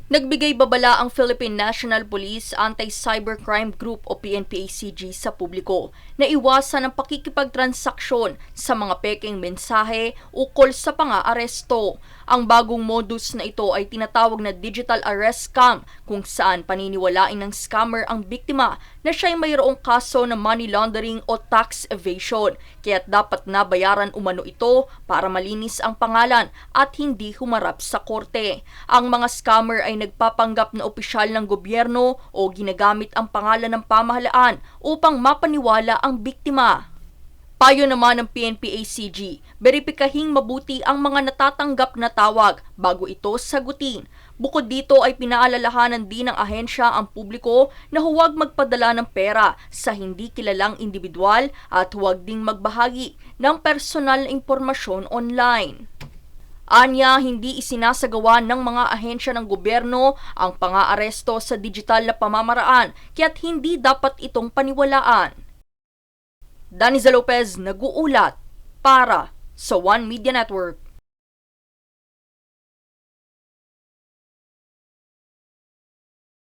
Nagbigay babala ang Philippine National Police Anti-Cybercrime Group o PNP-ACG sa publiko na iwasan ang pakikipagtransaksyon sa mga pekeng mensahe ukol sa pang-aaresto. Ang bagong modus na ito ay tinatawag na digital arrest scam kung saan paniniwalain ng scammer ang biktima na siya'y mayroong kaso ng money laundering o tax evasion, kaya't dapat nabayaran umano ito para malinis ang pangalan at hindi humarap sa korte. Ang mga scammer ay nagpapanggap na opisyal ng gobyerno o ginagamit ang pangalan ng pamahalaan upang mapaniwala ang biktima. Payo naman ng PNP-ACG, beripikahing mabuti ang mga natatanggap na tawag bago ito sagutin. Bukod dito ay pinaalalahanan din ng ahensya ang publiko na huwag magpadala ng pera sa hindi kilalang individual at huwag ding magbahagi ng personal na impormasyon online. Anya, hindi isinasagawa ng mga ahensya ng gobyerno ang pang-aaresto sa digital na pamamaraan kaya't hindi dapat itong paniwalaan. Daniza Lopez, nag-uulat para sa One Media Network.